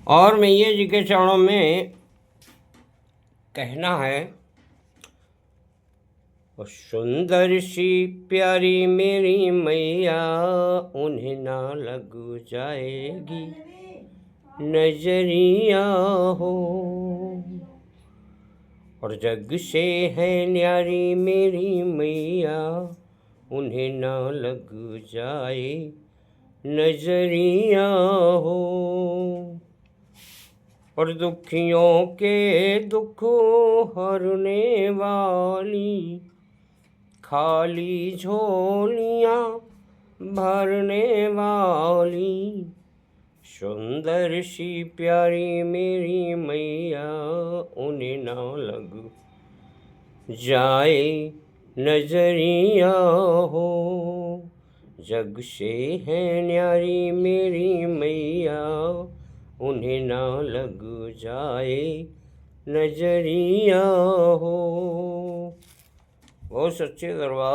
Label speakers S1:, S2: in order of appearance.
S1: और मैया जी के चरणों में कहना है, सुंदर सी प्यारी मेरी मैया, उन्हें ना लग जाएगी नजरिया हो। और जग से है न्यारी मेरी मैया, उन्हें ना लग जाए नजरिया हो। और दुखियों के दुख हरने वाली, खाली झोलियाँ भरने वाली, सुंदर सी प्यारी मेरी मैया, उन्हें ना लग जाए नजरिया हो। जग से है न्यारी मेरी मैया, उन्हें ना लग जाए नजरिया हो। वो सच्चे दरबार।